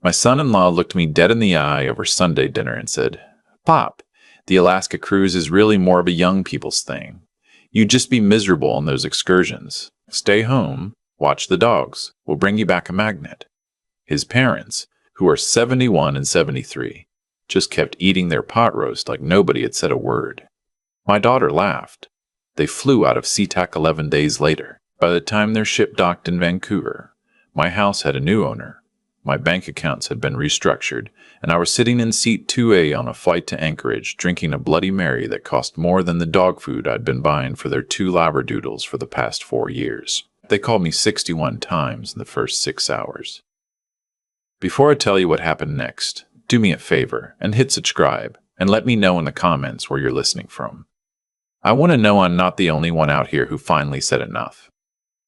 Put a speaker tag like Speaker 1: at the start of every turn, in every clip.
Speaker 1: My son-in-law looked me dead in the eye over Sunday dinner and said, "Pop, the Alaska cruise is really more of a young people's thing. You'd just be miserable on those excursions. Stay home, watch the dogs. We'll bring you back a magnet." His parents, who are 71 and 73, just kept eating their pot roast like nobody had said a word. My daughter laughed. They flew out of SeaTac 11 days later. By the time their ship docked in Vancouver, my house had a new owner. My bank accounts had been restructured, and I was sitting in seat 2A on a flight to Anchorage, drinking a Bloody Mary that cost more than the dog food I'd been buying for their 2 Labradoodles for the past 4 years. They called me 61 times in the first 6 hours. Before I tell you what happened next, do me a favor and hit subscribe, and let me know in the comments where you're listening from. I want to know I'm not the only one out here who finally said enough.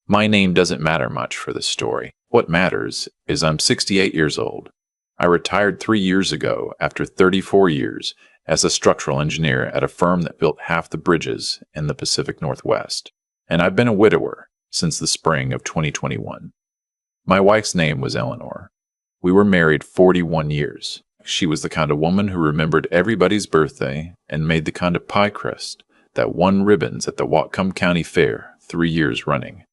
Speaker 1: My name doesn't matter much for this story. What matters is I'm 68 years old. I retired 3 years ago after 34 years as a structural engineer at a firm that built half the bridges in the Pacific Northwest, and I've been a widower since the spring of 2021. My wife's name was Eleanor. We were married 41 years. She was the kind of woman who remembered everybody's birthday and made the kind of pie crust that won ribbons at the Whatcom County Fair 3 years running.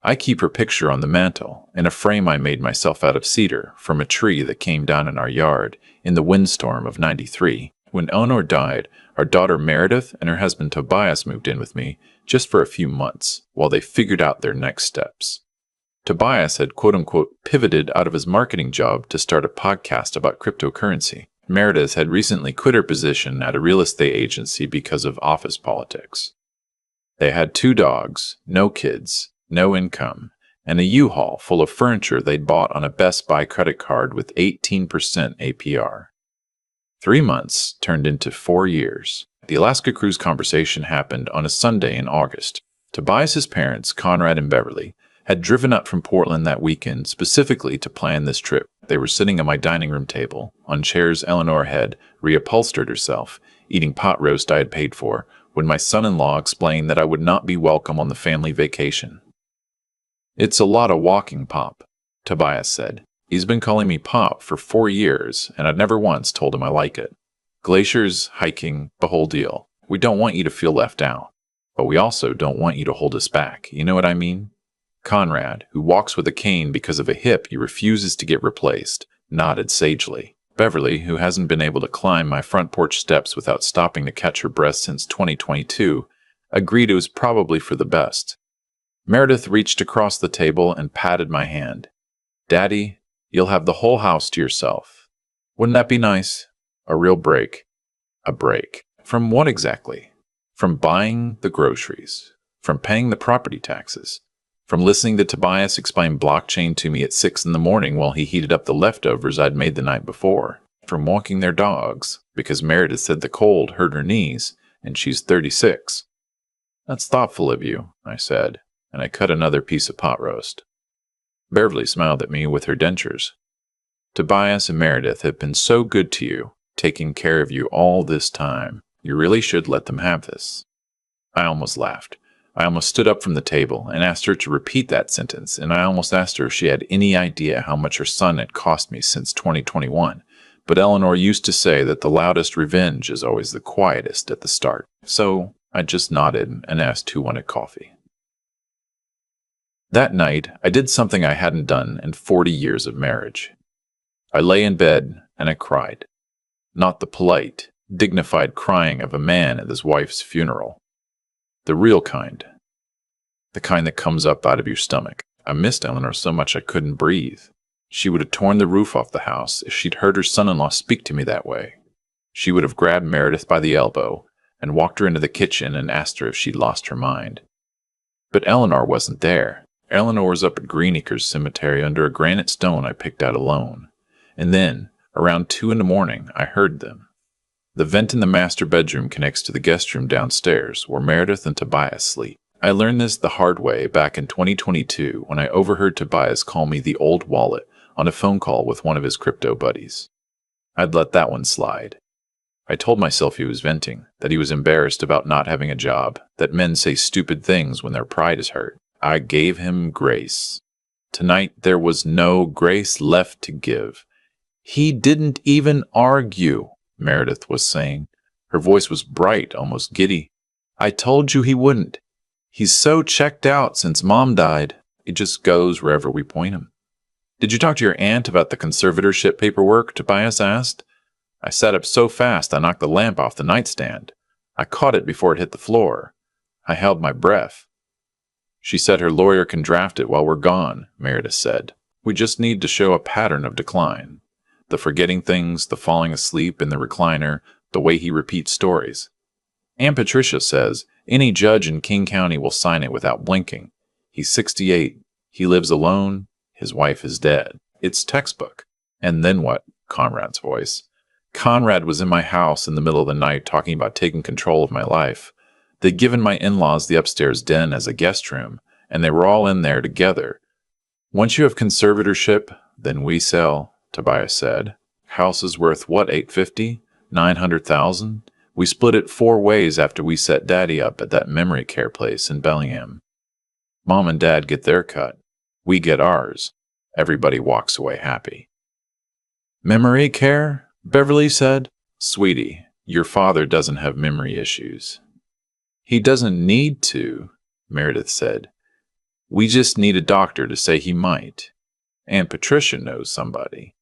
Speaker 1: I keep her picture on the mantel in a frame I made myself out of cedar from a tree that came down in our yard in the windstorm of '93. When Eleanor died, our daughter Meredith and her husband Tobias moved in with me just for a few months while they figured out their next steps. Tobias had quote-unquote pivoted out of his marketing job to start a podcast about cryptocurrency. Meredith had recently quit her position at a real estate agency because of office politics. They had 2 dogs, no kids, no income, and a U-Haul full of furniture they'd bought on a Best Buy credit card with 18% APR. 3 months turned into 4 years. The Alaska cruise conversation happened on a Sunday in August. Tobias's parents, Conrad and Beverly, had driven up from Portland that weekend specifically to plan this trip. They were sitting at my dining room table, on chairs Eleanor had reupholstered herself, eating pot roast I had paid for, when my son-in-law explained that I would not be welcome on the family vacation. "It's a lot of walking, Pop," Tobias said. He's been calling me Pop for 4 years, and I'd never once told him I like it. Glaciers, hiking, the whole deal. We don't want you to feel left out, but we also don't want you to hold us back. You know what I mean? Conrad, who walks with a cane because of a hip he refuses to get replaced, nodded sagely. Beverly, who hasn't been able to climb my front porch steps without stopping to catch her breath since 2022, agreed it was probably for the best. Meredith reached across the table and patted my hand. "Daddy, you'll have the whole house to yourself. Wouldn't that be nice? A real break." A break. From what exactly? From buying the groceries. From paying the property taxes. From listening to Tobias explain blockchain to me at 6 in the morning while he heated up the leftovers I'd made the night before. From walking their dogs, because Meredith said the cold hurt her knees, and she's 36. "That's thoughtful of you," I said, and I cut another piece of pot roast. Beverly smiled at me with her dentures. "Tobias and Meredith have been so good to you, taking care of you all this time. You really should let them have this." I almost laughed. I almost stood up from the table and asked her to repeat that sentence, and I almost asked her if she had any idea how much her son had cost me since 2021. But Eleanor used to say that the loudest revenge is always the quietest at the start. So I just nodded and asked who wanted coffee. That night, I did something I hadn't done in 40 years of marriage. I lay in bed and I cried. Not the polite, dignified crying of a man at his wife's funeral. The real kind. The kind that comes up out of your stomach. I missed Eleanor so much I couldn't breathe. She would have torn the roof off the house if she'd heard her son-in-law speak to me that way. She would have grabbed Meredith by the elbow and walked her into the kitchen and asked her if she'd lost her mind. But Eleanor wasn't there. Eleanor was up at Greenacres Cemetery under a granite stone I picked out alone. And then, around 2 in the morning, I heard them. The vent in the master bedroom connects to the guest room downstairs, where Meredith and Tobias sleep. I learned this the hard way back in 2022 when I overheard Tobias call me the old wallet on a phone call with one of his crypto buddies. I'd let that one slide. I told myself he was venting, that he was embarrassed about not having a job, that men say stupid things when their pride is hurt. I gave him grace. Tonight there was no grace left to give. He didn't even argue, Meredith was saying. Her voice was bright, almost giddy. I told you he wouldn't. He's so checked out since Mom died. He just goes wherever we point him. Did you talk to your aunt about the conservatorship paperwork? Tobias asked. I sat up so fast I knocked the lamp off the nightstand. I caught it before it hit the floor. I held my breath. She said her lawyer can draft it while we're gone, Meredith said. We just need to show a pattern of decline. The forgetting things, the falling asleep in the recliner, the way he repeats stories. Aunt Patricia says any judge in King County will sign it without blinking. He's 68. He lives alone. His wife is dead. It's textbook. And then what? Conrad's voice. Conrad was in my house in the middle of the night talking about taking control of my life. They'd given my in-laws the upstairs den as a guest room, and they were all in there together. Once you have conservatorship, then we sell, Tobias said. House is worth what, $850? $900,000? We split it 4 ways after we set Daddy up at that memory care place in Bellingham. Mom and Dad get their cut. We get ours. Everybody walks away happy. Memory care? Beverly said. Sweetie, your father doesn't have memory issues. He doesn't need to, Meredith said. We just need a doctor to say he might. Aunt Patricia knows somebody.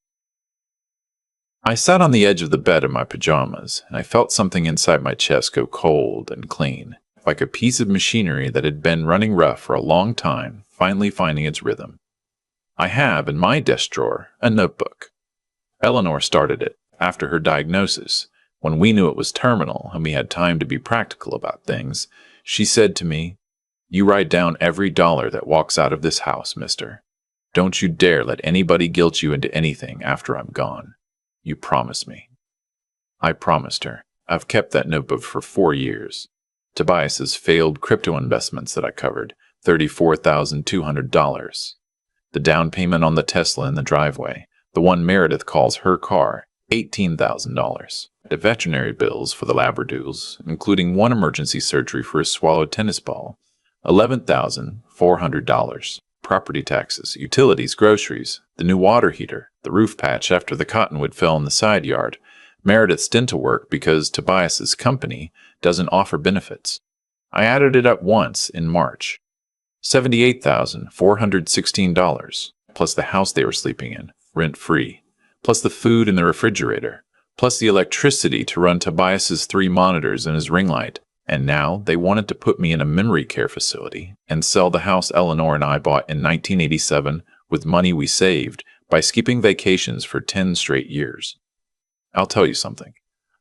Speaker 1: I sat on the edge of the bed in my pajamas, and I felt something inside my chest go cold and clean, like a piece of machinery that had been running rough for a long time, finally finding its rhythm. I have, in my desk drawer, a notebook. Eleanor started it, after her diagnosis, when we knew it was terminal and we had time to be practical about things. She said to me, You write down every dollar that walks out of this house, mister. Don't you dare let anybody guilt you into anything after I'm gone. You promise me. I promised her. I've kept that notebook for 4 years. Tobias's failed crypto investments that I covered, $34,200. The down payment on the Tesla in the driveway, the one Meredith calls her car, $18,000. The veterinary bills for the Labradoodles, including one emergency surgery for a swallowed tennis ball, $11,400. Property taxes, utilities, groceries, the new water heater, the roof patch after the cottonwood fell in the side yard, Meredith's dental work because Tobias's company doesn't offer benefits. I added it up once in March. $78,416, plus the house they were sleeping in, rent-free, plus the food in the refrigerator, plus the electricity to run Tobias's 3 monitors and his ring light. And now they wanted to put me in a memory care facility and sell the house Eleanor and I bought in 1987 with money we saved by skipping vacations for 10 straight years. I'll tell you something.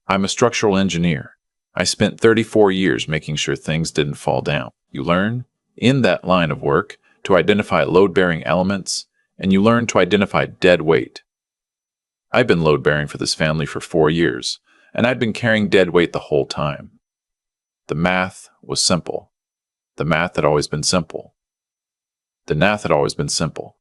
Speaker 1: I'm a structural engineer. I spent 34 years making sure things didn't fall down. You learn, in that line of work, to identify load-bearing elements, and you learn to identify dead weight. I've been load-bearing for this family for 4 years, and I'd been carrying dead weight the whole time. The math was simple. The math had always been simple. The math had always been simple.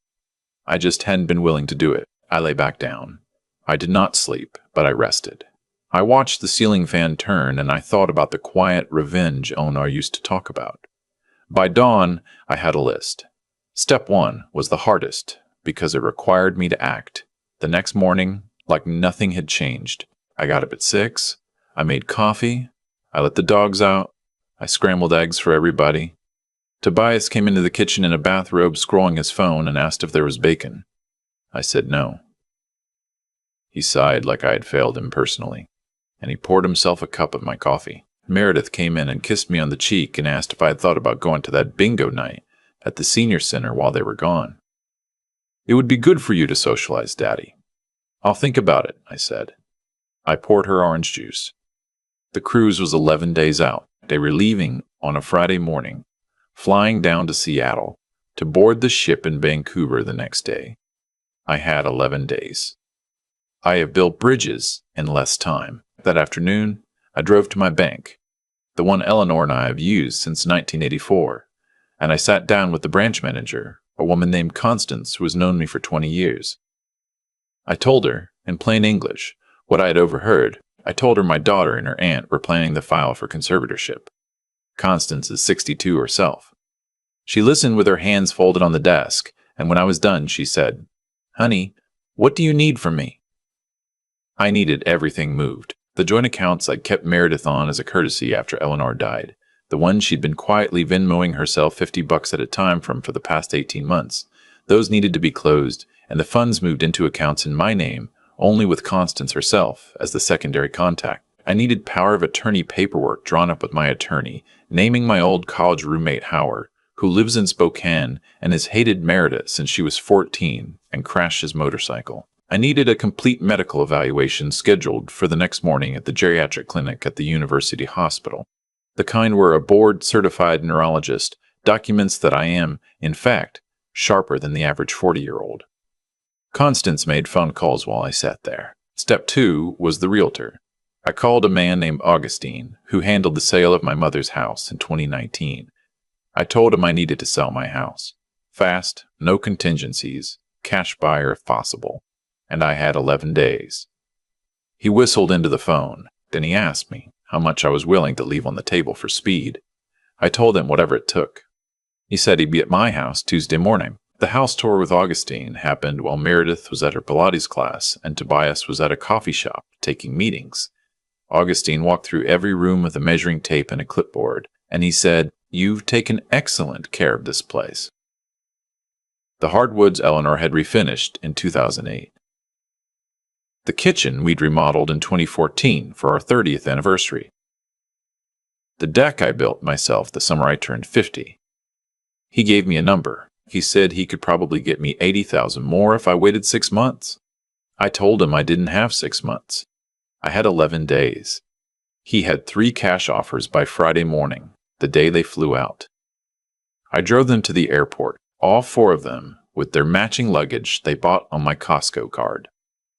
Speaker 1: I just hadn't been willing to do it. I lay back down. I did not sleep, but I rested. I watched the ceiling fan turn, and I thought about the quiet revenge Onar used to talk about. By dawn, I had a list. Step 1 was the hardest, because it required me to act. The next morning, like nothing had changed. I got up at 6. I made coffee. I let the dogs out. I scrambled eggs for everybody. Tobias came into the kitchen in a bathrobe scrolling his phone and asked if there was bacon. I said no. He sighed like I had failed him personally, and he poured himself a cup of my coffee. Meredith came in and kissed me on the cheek and asked if I had thought about going to that bingo night at the senior center while they were gone. It would be good for you to socialize, Daddy. I'll think about it, I said. I poured her orange juice. The cruise was 11 days out. They were leaving on a Friday morning, flying down to Seattle, to board the ship in Vancouver the next day. I had 11 days. I have built bridges in less time. That afternoon, I drove to my bank, the one Eleanor and I have used since 1984, and I sat down with the branch manager, a woman named Constance who has known me for 20 years. I told her, in plain English, what I had overheard. I told her my daughter and her aunt were planning the file for conservatorship. Constance is 62 herself. She listened with her hands folded on the desk And when I was done, she said, "Honey, what do you need from me?" I needed everything moved. The joint accounts I'd kept Meredith on as a courtesy after Eleanor died, the ones she'd been quietly Venmoing herself $50 at a time from for the past 18 months, those needed to be closed, and the funds moved into accounts in my name, only with Constance herself as the secondary contact. I needed power of attorney paperwork drawn up with my attorney, naming my old college roommate Howard, who lives in Spokane and has hated Meredith since she was 14 and crashed his motorcycle. I needed a complete medical evaluation scheduled for the next morning at the geriatric clinic at the University Hospital, the kind where a board-certified neurologist documents that I am, in fact, sharper than the average 40-year-old. Constance made phone calls while I sat there. Step 2 was the realtor. I called a man named Augustine, who handled the sale of my mother's house in 2019. I told him I needed to sell my house. Fast, no contingencies, cash buyer if possible. And I had 11 days. He whistled into the phone. Then he asked me how much I was willing to leave on the table for speed. I told him whatever it took. He said he'd be at my house Tuesday morning. The house tour with Augustine happened while Meredith was at her Pilates class and Tobias was at a coffee shop taking meetings. Augustine walked through every room with a measuring tape and a clipboard, and he said, "You've taken excellent care of this place." The hardwoods Eleanor had refinished in 2008. The kitchen we'd remodeled in 2014 for our 30th anniversary. The deck I built myself the summer I turned 50. He gave me a number. He said he could probably get me $80,000 more if I waited 6 months. I told him I didn't have 6 months. I had 11 days. He had 3 cash offers by Friday morning, the day they flew out. I drove them to the airport, all 4 of them, with their matching luggage they bought on my Costco card.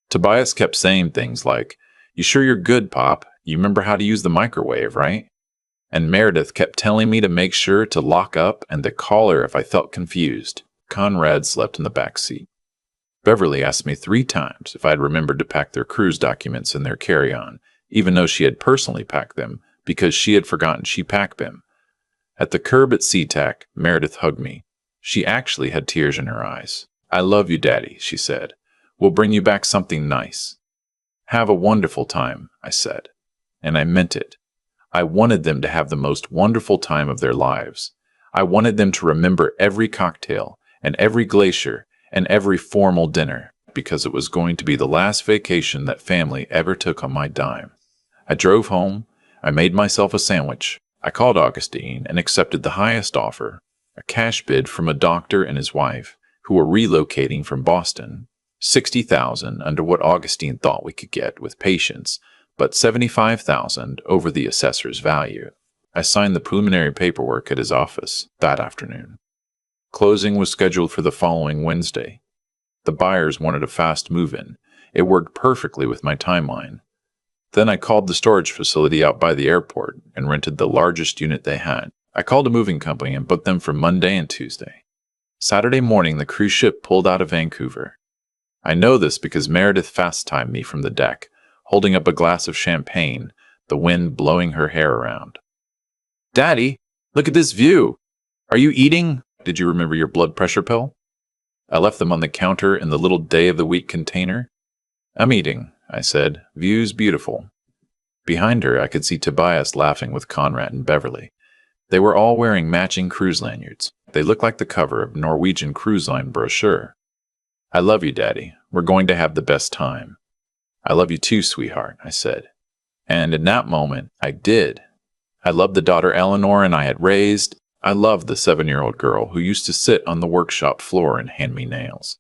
Speaker 1: Tobias kept saying things like, "You sure you're good, Pop? You remember how to use the microwave, right?" And Meredith kept telling me to make sure to lock up and to call her if I felt confused. Conrad slept in the back seat. Beverly asked me 3 times if I had remembered to pack their cruise documents in their carry-on, even though she had personally packed them because she had forgotten she packed them. At the curb at SeaTac, Meredith hugged me. She actually had tears in her eyes. "I love you, Daddy," she said. "We'll bring you back something nice." "Have a wonderful time," I said. And I meant it. I wanted them to have the most wonderful time of their lives. I wanted them to remember every cocktail and every glacier and every formal dinner, because it was going to be the last vacation that family ever took on my dime. I drove home. I made myself a sandwich. I called Augustine and accepted the highest offer, a cash bid from a doctor and his wife, who were relocating from Boston. $60,000 under what Augustine thought we could get with patience, but $75,000 over the assessor's value. I signed the preliminary paperwork at his office that afternoon. Closing was scheduled for the following Wednesday. The buyers wanted a fast move-in. It worked perfectly with my timeline. Then I called the storage facility out by the airport and rented the largest unit they had. I called a moving company and booked them for Monday and Tuesday. Saturday morning, the cruise ship pulled out of Vancouver. I know this because Meredith fast-timed me from the deck, holding up a glass of champagne, the wind blowing her hair around. "Daddy, look at this view. Are you eating? Did you remember your blood pressure pill?" I left them on the counter in the little day-of-the-week container. "I'm eating," I said. "View's beautiful." Behind her, I could see Tobias laughing with Conrad and Beverly. They were all wearing matching cruise lanyards. They looked like the cover of Norwegian Cruise Line brochure. "I love you, Daddy. We're going to have the best time." "I love you too, sweetheart," I said. And in that moment, I did. I loved the daughter Eleanor and I had raised. I loved the 7-year-old girl who used to sit on the workshop floor and hand me nails.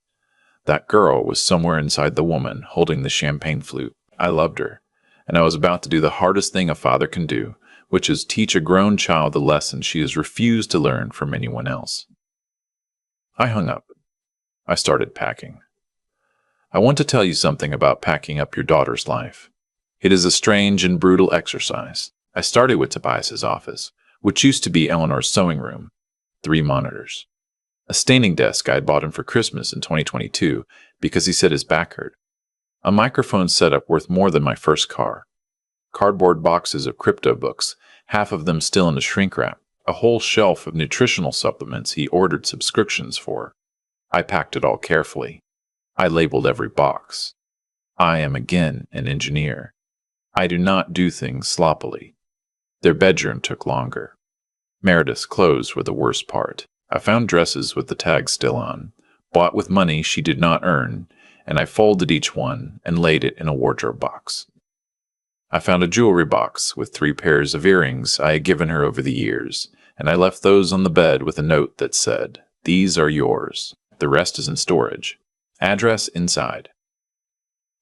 Speaker 1: That girl was somewhere inside the woman holding the champagne flute. I loved her, and I was about to do the hardest thing a father can do, which is teach a grown child the lesson she has refused to learn from anyone else. I hung up. I started packing. I want to tell you something about packing up your daughter's life. It is a strange and brutal exercise. I started with Tobias's office, which used to be Eleanor's sewing room, 3 monitors. A staining desk I had bought him for Christmas in 2022 because he said his back hurt. A microphone setup worth more than my first car. Cardboard boxes of crypto books, half of them still in a shrink wrap. A whole shelf of nutritional supplements he ordered subscriptions for. I packed it all carefully. I labeled every box. I am again an engineer. I do not do things sloppily. Their bedroom took longer. Meredith's clothes were the worst part. I found dresses with the tags still on, bought with money she did not earn, and I folded each one and laid it in a wardrobe box. I found a jewelry box with 3 pairs of earrings I had given her over the years, and I left those on the bed with a note that said, "These are yours. The rest is in storage. Address inside."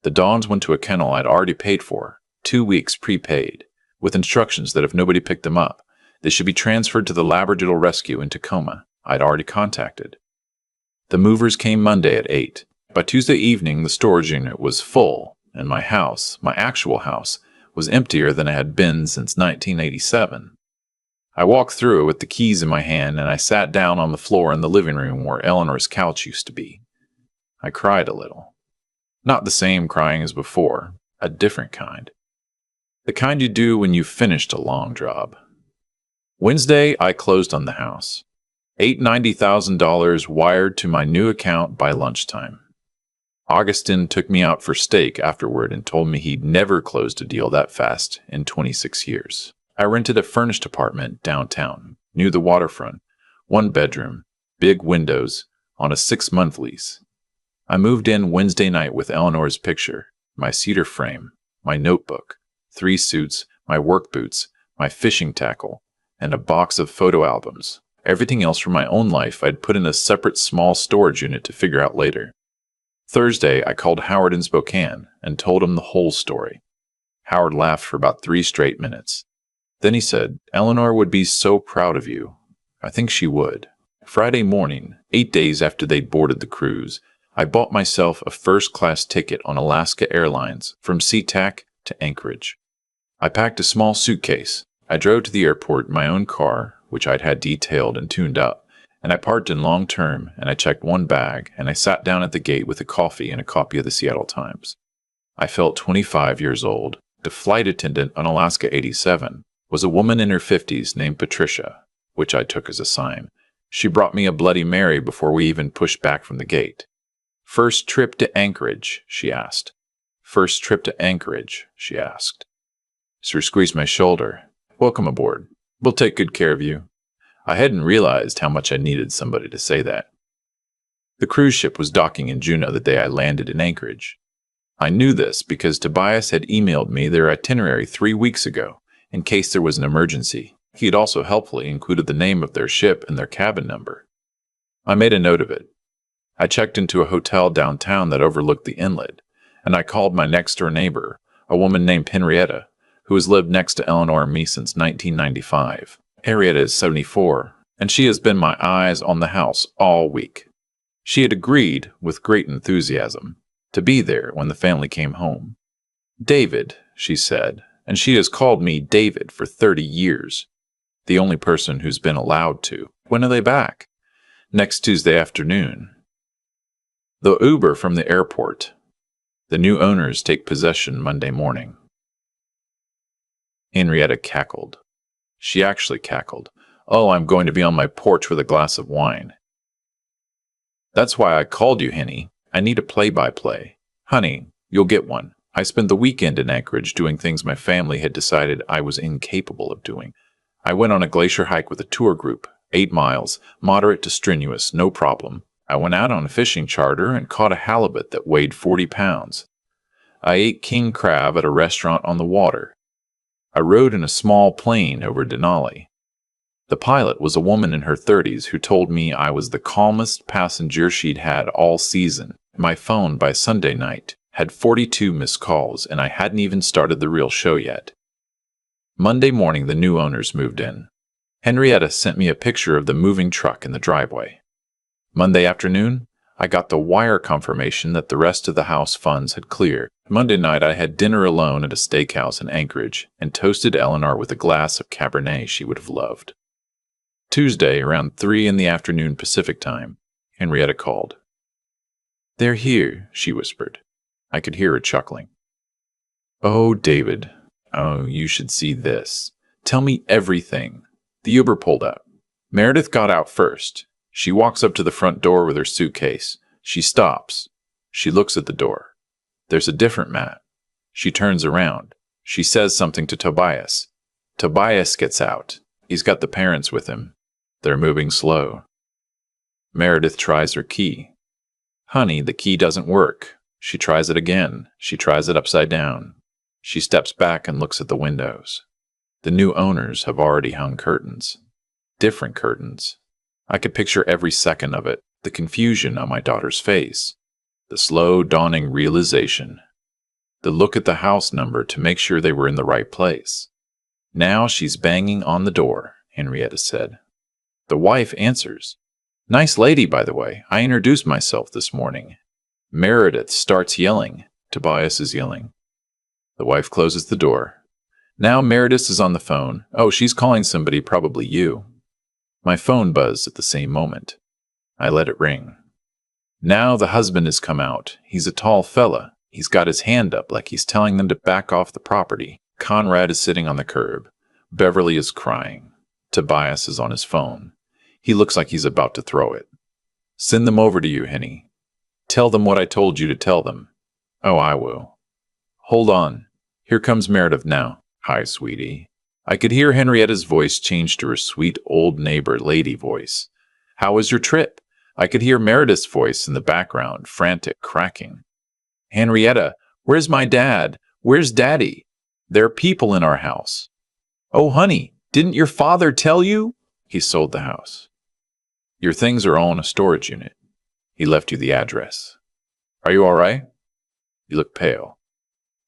Speaker 1: The dogs went to a kennel I'd already paid for, 2 weeks prepaid, with instructions that if nobody picked them up, they should be transferred to the Labradoodle Rescue in Tacoma I'd already contacted. The movers came Monday at 8. By Tuesday evening, the storage unit was full, and my house, my actual house, was emptier than it had been since 1987. I walked through it with the keys in my hand, and I sat down on the floor in the living room where Eleanor's couch used to be. I cried a little. Not the same crying as before, a different kind. The kind you do when you've finished a long job. Wednesday, I closed on the house. $890,000 wired to my new account by lunchtime. Augustin took me out for steak afterward and told me he'd never closed a deal that fast in 26 years. I rented a furnished apartment downtown, near the waterfront, 1 bedroom, big windows, on a 6-month lease. I moved in Wednesday night with Eleanor's picture, my cedar frame, my notebook, 3 suits, my work boots, my fishing tackle, and a box of photo albums. Everything else from my own life I'd put in a separate small storage unit to figure out later. Thursday, I called Howard in Spokane and told him the whole story. Howard laughed for about 3 straight minutes. Then he said, "Eleanor would be so proud of you." I think she would. Friday morning, 8 days after they'd boarded the cruise, I bought myself a first-class ticket on Alaska Airlines from SeaTac to Anchorage. I packed a small suitcase. I drove to the airport in my own car, which I'd had detailed and tuned up, and I parked in long term, and I checked 1 bag, and I sat down at the gate with a coffee and a copy of the Seattle Times. I felt 25 years old. The flight attendant on Alaska 87 was a woman in her 50s named Patricia, which I took as a sign. She brought me a Bloody Mary before we even pushed back from the gate. "First trip to Anchorage?" she asked. "First trip to Anchorage?" she asked. Sir squeezed my shoulder. "Welcome aboard. We'll take good care of you." I hadn't realized how much I needed somebody to say that. The cruise ship was docking in Juneau the day I landed in Anchorage. I knew this because Tobias had emailed me their itinerary 3 weeks ago, in case there was an emergency. He had also helpfully included the name of their ship and their cabin number. I made a note of it. I checked into a hotel downtown that overlooked the inlet, and I called my next-door neighbor, a woman named Henrietta, who has lived next to Eleanor and me since 1995. Henrietta is 74, and she has been my eyes on the house all week. She had agreed, with great enthusiasm, to be there when the family came home. "David," she said, and she has called me David for 30 years. The only person who's been allowed to. "When are they back?" "Next Tuesday afternoon." The Uber from the airport. The new owners take possession Monday morning. Henrietta cackled. She actually cackled. "Oh, I'm going to be on my porch with a glass of wine." "That's why I called you, Henny. I need a play-by-play. Honey, you'll get one. I spent the weekend in Anchorage doing things my family had decided I was incapable of doing. I went on a glacier hike with a tour group, 8 miles, moderate to strenuous, no problem. I went out on a fishing charter and caught a halibut that weighed 40 pounds. I ate king crab at a restaurant on the water. I rode in a small plane over Denali. The pilot was a woman in her 30s who told me I was the calmest passenger she'd had all season. My phone by Sunday night had 42 missed calls, and I hadn't even started the real show yet. Monday morning, the new owners moved in. Henrietta sent me a picture of the moving truck in the driveway. Monday afternoon, I got the wire confirmation that the rest of the house funds had cleared. Monday night, I had dinner alone at a steakhouse in Anchorage and toasted Eleanor with a glass of Cabernet she would have loved. Tuesday, around 3 in the afternoon Pacific time, Henrietta called. "They're here," she whispered. I could hear her chuckling. "Oh, David. Oh, you should see this. Tell me everything." The Uber pulled up. Meredith got out first. She walks up to the front door with her suitcase. She stops. She looks at the door. There's a different mat. She turns around. She says something to Tobias. Tobias gets out. He's got the parents with him. They're moving slow. Meredith tries her key. Honey, the key doesn't work. She tries it again. She tries it upside down. She steps back and looks at the windows. The new owners have already hung curtains. Different curtains. I could picture every second of it, the confusion on my daughter's face, the slow dawning realization, the look at the house number to make sure they were in the right place. Now she's banging on the door, Henrietta said. The wife answers. Nice lady, by the way. I introduced myself this morning. Meredith starts yelling. Tobias is yelling. The wife closes the door. Now Meredith is on the phone. Oh, she's calling somebody, probably you. My phone buzzed at the same moment. I let it ring. Now the husband has come out. He's a tall fella. He's got his hand up like he's telling them to back off the property. Conrad is sitting on the curb. Beverly is crying. Tobias is on his phone. He looks like he's about to throw it. Send them over to you, Henny. Tell them what I told you to tell them. Oh, I will. Hold on. Here comes Meredith now. Hi, sweetie. I could hear Henrietta's voice change to her sweet old neighbor lady voice. How was your trip? I could hear Meredith's voice in the background, frantic, cracking. Henrietta, where's my dad? Where's Daddy? There are people in our house. Oh, honey, didn't your father tell you? He sold the house. Your things are all in a storage unit. He left you the address. Are you all right? You look pale.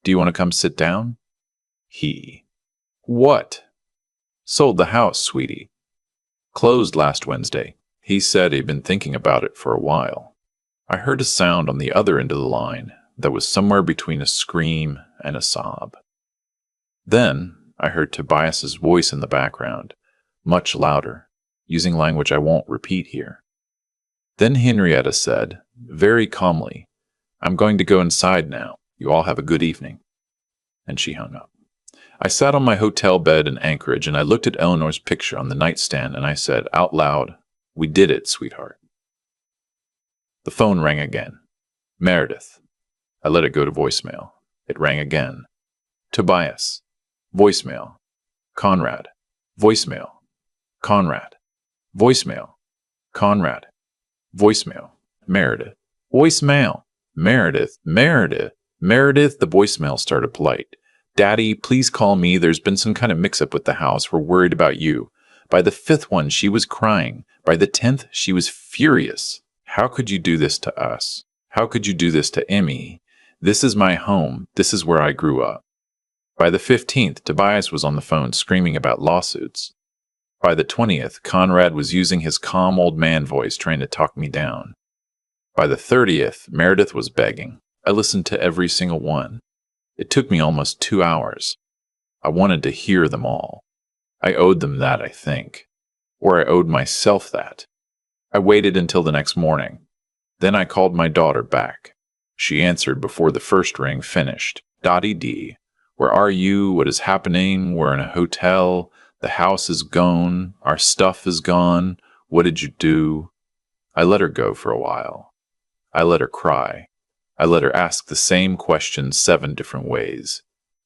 Speaker 1: Do you want to come sit down? He. What? Sold the house, sweetie. Closed last Wednesday. He said he'd been thinking about it for a while. I heard a sound on the other end of the line that was somewhere between a scream and a sob. Then I heard Tobias's voice in the background, much louder, using language I won't repeat here. Then Henrietta said, very calmly, I'm going to go inside now. You all have a good evening. And she hung up. I sat on my hotel bed in Anchorage and I looked at Eleanor's picture on the nightstand and I said out loud, we did it, sweetheart. The phone rang again. Meredith. I let it go to voicemail. It rang again. Tobias. Voicemail. Conrad. Voicemail. Conrad. Voicemail. Conrad. Voicemail. Meredith. Voicemail. Meredith. Meredith. Meredith. The voicemail started polite. Daddy, please call me. There's been some kind of mix-up with the house. We're worried about you. By the 5th one, she was crying. By the 10th, she was furious. How could you do this to us? How could you do this to Emmy? This is my home. This is where I grew up. By the 15th, Tobias was on the phone screaming about lawsuits. By the 20th, Conrad was using his calm old man voice trying to talk me down. By the 30th, Meredith was begging. I listened to every single one. It took me almost 2 hours. I wanted to hear them all. I owed them that, I think. Or I owed myself that. I waited until the next morning. Then I called my daughter back. She answered before the first ring finished. Dottie D. Where are you? What is happening? We're in a hotel. The house is gone. Our stuff is gone. What did you do? I let her go for a while. I let her cry. I let her ask the same question 7 different ways.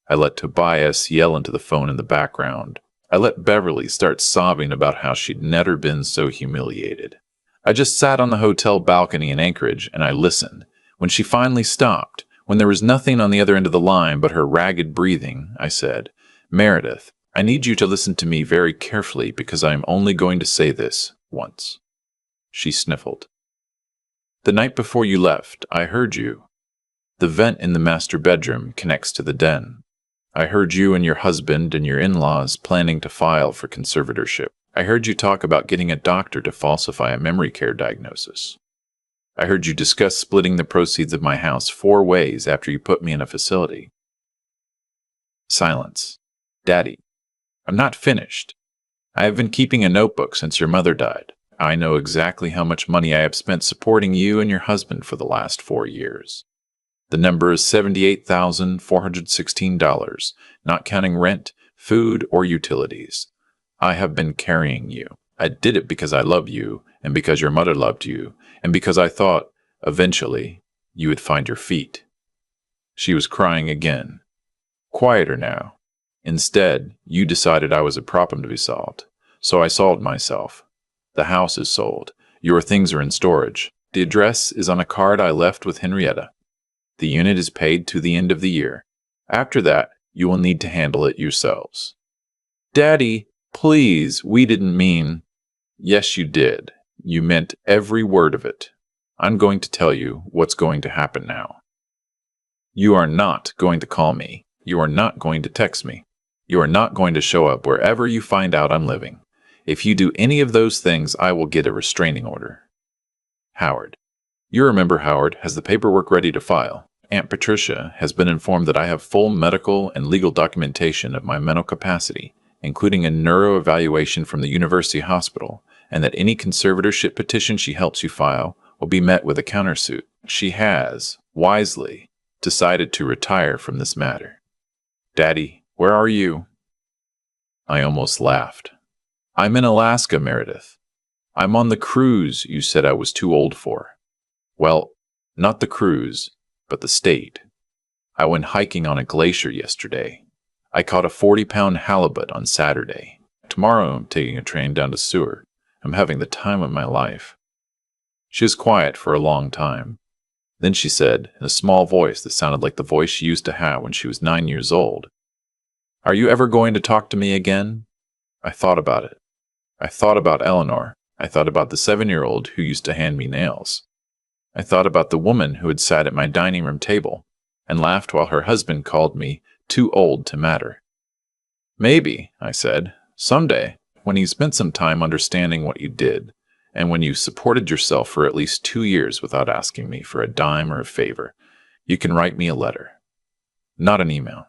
Speaker 1: I let Tobias yell into the phone in the background. I let Beverly start sobbing about how she'd never been so humiliated. I just sat on the hotel balcony in Anchorage and I listened. When she finally stopped, when there was nothing on the other end of the line but her ragged breathing, I said, Meredith, I need you to listen to me very carefully because I am only going to say this once. She sniffled. The night before you left, I heard you. The vent in the master bedroom connects to the den. I heard you and your husband and your in-laws planning to file for conservatorship. I heard you talk about getting a doctor to falsify a memory care diagnosis. I heard you discuss splitting the proceeds of my house 4 ways after you put me in a facility. Silence. Daddy, I'm not finished. I have been keeping a notebook since your mother died. I know exactly how much money I have spent supporting you and your husband for the last 4 years. The number is $78,416, not counting rent, food, or utilities. I have been carrying you. I did it because I love you, and because your mother loved you, and because I thought, eventually, you would find your feet." She was crying again. "Quieter now. Instead, you decided I was a problem to be solved. So I solved myself. The house is sold. Your things are in storage. The address is on a card I left with Henrietta. The unit is paid to the end of the year. After that, you will need to handle it yourselves." "Daddy, please, we didn't mean—" "Yes, you did. You meant every word of it. I'm going to tell you what's going to happen now. You are not going to call me. You are not going to text me. You are not going to show up wherever you find out I'm living. If you do any of those things, I will get a restraining order. Howard." You remember Howard has the paperwork ready to file. Aunt Patricia has been informed that I have full medical and legal documentation of my mental capacity, including a neuro evaluation from the university hospital, and that any conservatorship petition she helps you file will be met with a countersuit. She has, wisely, decided to retire from this matter. "Daddy, where are you?" I almost laughed. "I'm in Alaska, Meredith. I'm on the cruise you said I was too old for. Well, not the cruise, but the state. I went hiking on a glacier yesterday. I caught a 40-pound halibut on Saturday. Tomorrow I'm taking a train down to Seward. I'm having the time of my life." She was quiet for a long time. Then she said, in a small voice that sounded like the voice she used to have when she was 9 years old, "Are you ever going to talk to me again?" I thought about it. I thought about Eleanor. I thought about the 7-year-old who used to hand me nails. I thought about the woman who had sat at my dining room table and laughed while her husband called me too old to matter. "Maybe," I said, "someday, when you spent some time understanding what you did, and when you supported yourself for at least 2 years without asking me for a dime or a favor, you can write me a letter. Not an email.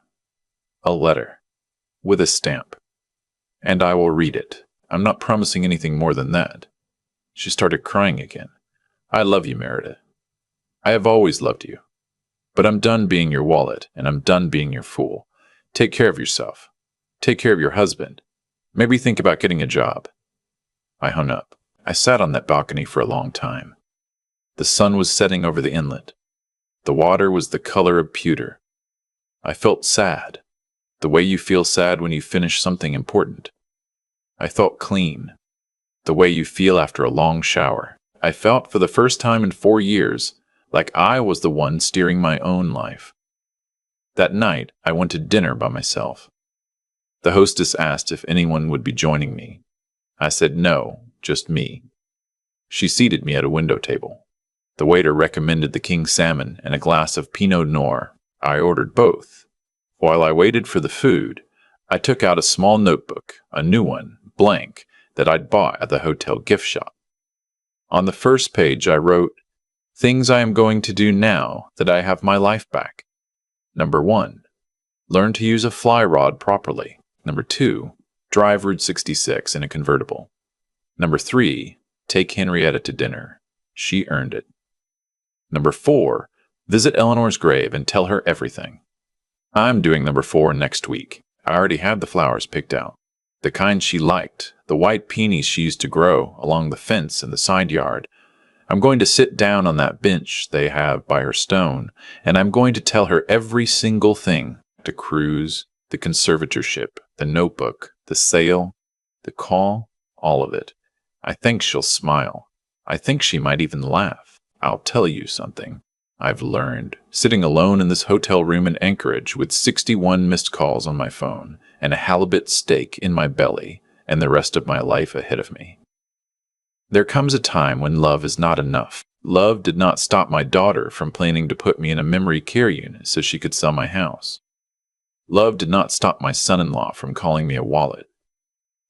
Speaker 1: A letter. With a stamp. And I will read it. I'm not promising anything more than that." She started crying again. "I love you, Meredith. I have always loved you. But I'm done being your wallet, and I'm done being your fool. Take care of yourself. Take care of your husband. Maybe think about getting a job." I hung up. I sat on that balcony for a long time. The sun was setting over the inlet. The water was the color of pewter. I felt sad, the way you feel sad when you finish something important. I felt clean, the way you feel after a long shower. I felt for the first time in 4 years like I was the one steering my own life. That night, I went to dinner by myself. The hostess asked if anyone would be joining me. I said no, just me. She seated me at a window table. The waiter recommended the king salmon and a glass of Pinot Noir. I ordered both. While I waited for the food, I took out a small notebook, a new one, blank, that I'd bought at the hotel gift shop. On the first page, I wrote, "Things I am going to do now that I have my life back. Number 1, learn to use a fly rod properly. Number 2, drive Route 66 in a convertible. Number 3, take Henrietta to dinner. She earned it. Number 4, visit Eleanor's grave and tell her everything. I'm doing number 4 next week. I already had the flowers picked out. The kind she liked, the white peonies she used to grow along the fence in the side yard. I'm going to sit down on that bench they have by her stone, and I'm going to tell her every single thing. The cruise, the conservatorship, the notebook, the sale, the call, all of it. I think she'll smile. I think she might even laugh. I'll tell you something I've learned, sitting alone in this hotel room in Anchorage with 61 missed calls on my phone and a halibut steak in my belly and the rest of my life ahead of me. There comes a time when love is not enough. Love did not stop my daughter from planning to put me in a memory care unit so she could sell my house. Love did not stop my son-in-law from calling me a wallet.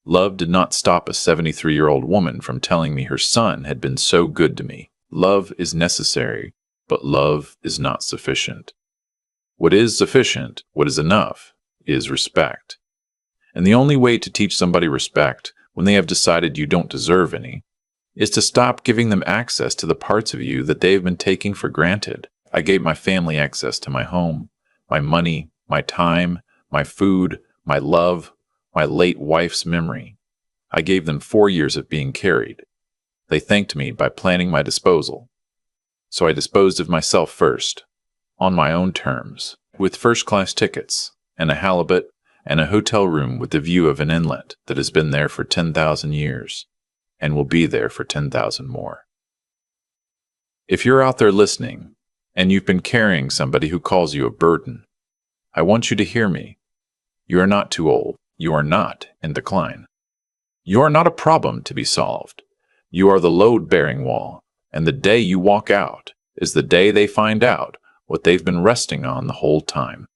Speaker 1: Love did not stop a 73-year-old woman from telling me her son had been so good to me. Love is necessary, but love is not sufficient. What is sufficient, what is enough, is respect. And the only way to teach somebody respect when they have decided you don't deserve any is to stop giving them access to the parts of you that they've been taking for granted. I gave my family access to my home, my money, my time, my food, my love, my late wife's memory. I gave them 4 years of being carried. They thanked me by planning my disposal. So I disposed of myself first, on my own terms, with first-class tickets, and a halibut, and a hotel room with the view of an inlet that has been there for 10,000 years, and will be there for 10,000 more. If you're out there listening, and you've been carrying somebody who calls you a burden, I want you to hear me. You are not too old. You are not in decline. You are not a problem to be solved. You are the load-bearing wall, and the day you walk out is the day they find out what they've been resting on the whole time.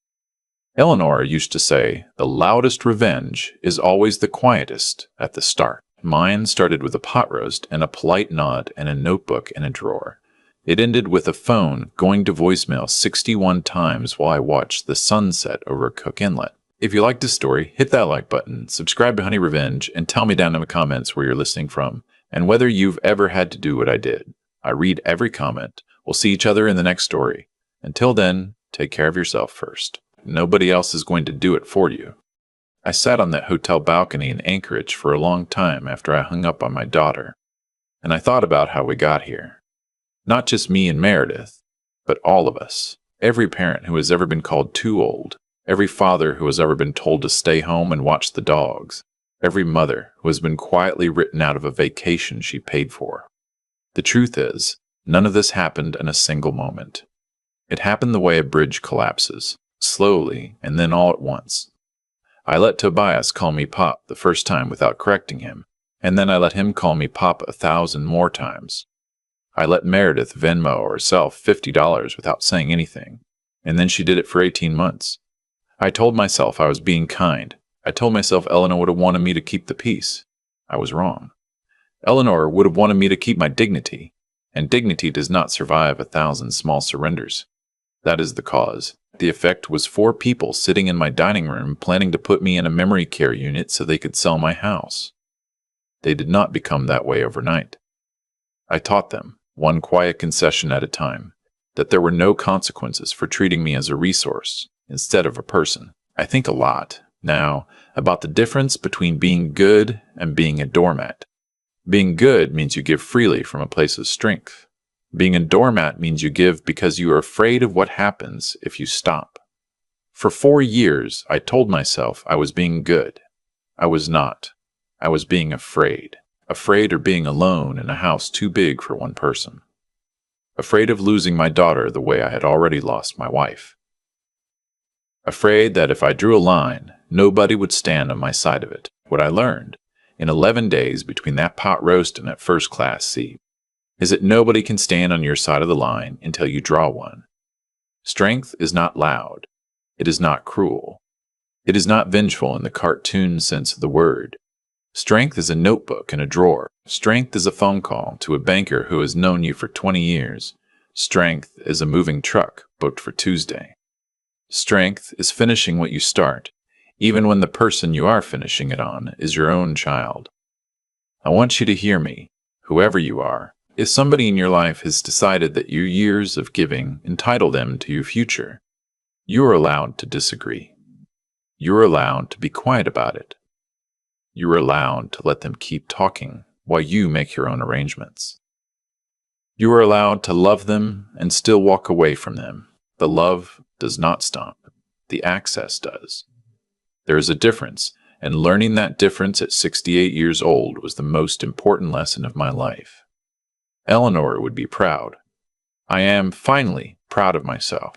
Speaker 1: Eleanor used to say, the loudest revenge is always the quietest at the start. Mine started with a pot roast and a polite nod and a notebook in a drawer. It ended with a phone going to voicemail 61 times while I watched the sunset over Cook Inlet. If you liked this story, hit that like button, subscribe to Honey Revenge, and tell me down in the comments where you're listening from, and whether you've ever had to do what I did. I read every comment. We'll see each other in the next story. Until then, take care of yourself first. Nobody else is going to do it for you. I sat on that hotel balcony in Anchorage for a long time after I hung up on my daughter, and I thought about how we got here. Not just me and Meredith, but all of us. Every parent who has ever been called too old. Every father who has ever been told to stay home and watch the dogs. Every mother who has been quietly written out of a vacation she paid for. The truth is, none of this happened in a single moment. It happened the way a bridge collapses, slowly and then all at once. I let Tobias call me Pop the first time without correcting him, and then I let him call me Pop 1,000 more times. I let Meredith Venmo herself $50 without saying anything, and then she did it for 18 months. I told myself I was being kind. I told myself Eleanor would have wanted me to keep the peace. I was wrong. Eleanor would have wanted me to keep my dignity, and dignity does not survive 1,000 small surrenders. That is the cause. The effect was 4 people sitting in my dining room planning to put me in a memory care unit so they could sell my house. They did not become that way overnight. I taught them, one quiet concession at a time, that there were no consequences for treating me as a resource instead of a person. I think a lot, now, about the difference between being good and being a doormat. Being good means you give freely from a place of strength. Being a doormat means you give because you are afraid of what happens if you stop. For 4 years, I told myself I was being good. I was not. I was being afraid. Afraid of being alone in a house too big for one person. Afraid of losing my daughter the way I had already lost my wife. Afraid that if I drew a line, nobody would stand on my side of it. What I learned, in 11 days between that pot roast and that first-class seat, is that nobody can stand on your side of the line until you draw one. Strength is not loud. It is not cruel. It is not vengeful in the cartoon sense of the word. Strength is a notebook in a drawer. Strength is a phone call to a banker who has known you for 20 years. Strength is a moving truck booked for Tuesday. Strength is finishing what you start, even when the person you are finishing it on is your own child. I want you to hear me, whoever you are. If somebody in your life has decided that your years of giving entitle them to your future, you are allowed to disagree. You are allowed to be quiet about it. You are allowed to let them keep talking while you make your own arrangements. You are allowed to love them and still walk away from them. The love does not stop. The access does. There is a difference, and learning that difference at 68 years old was the most important lesson of my life. Eleanor would be proud. I am, finally, proud of myself.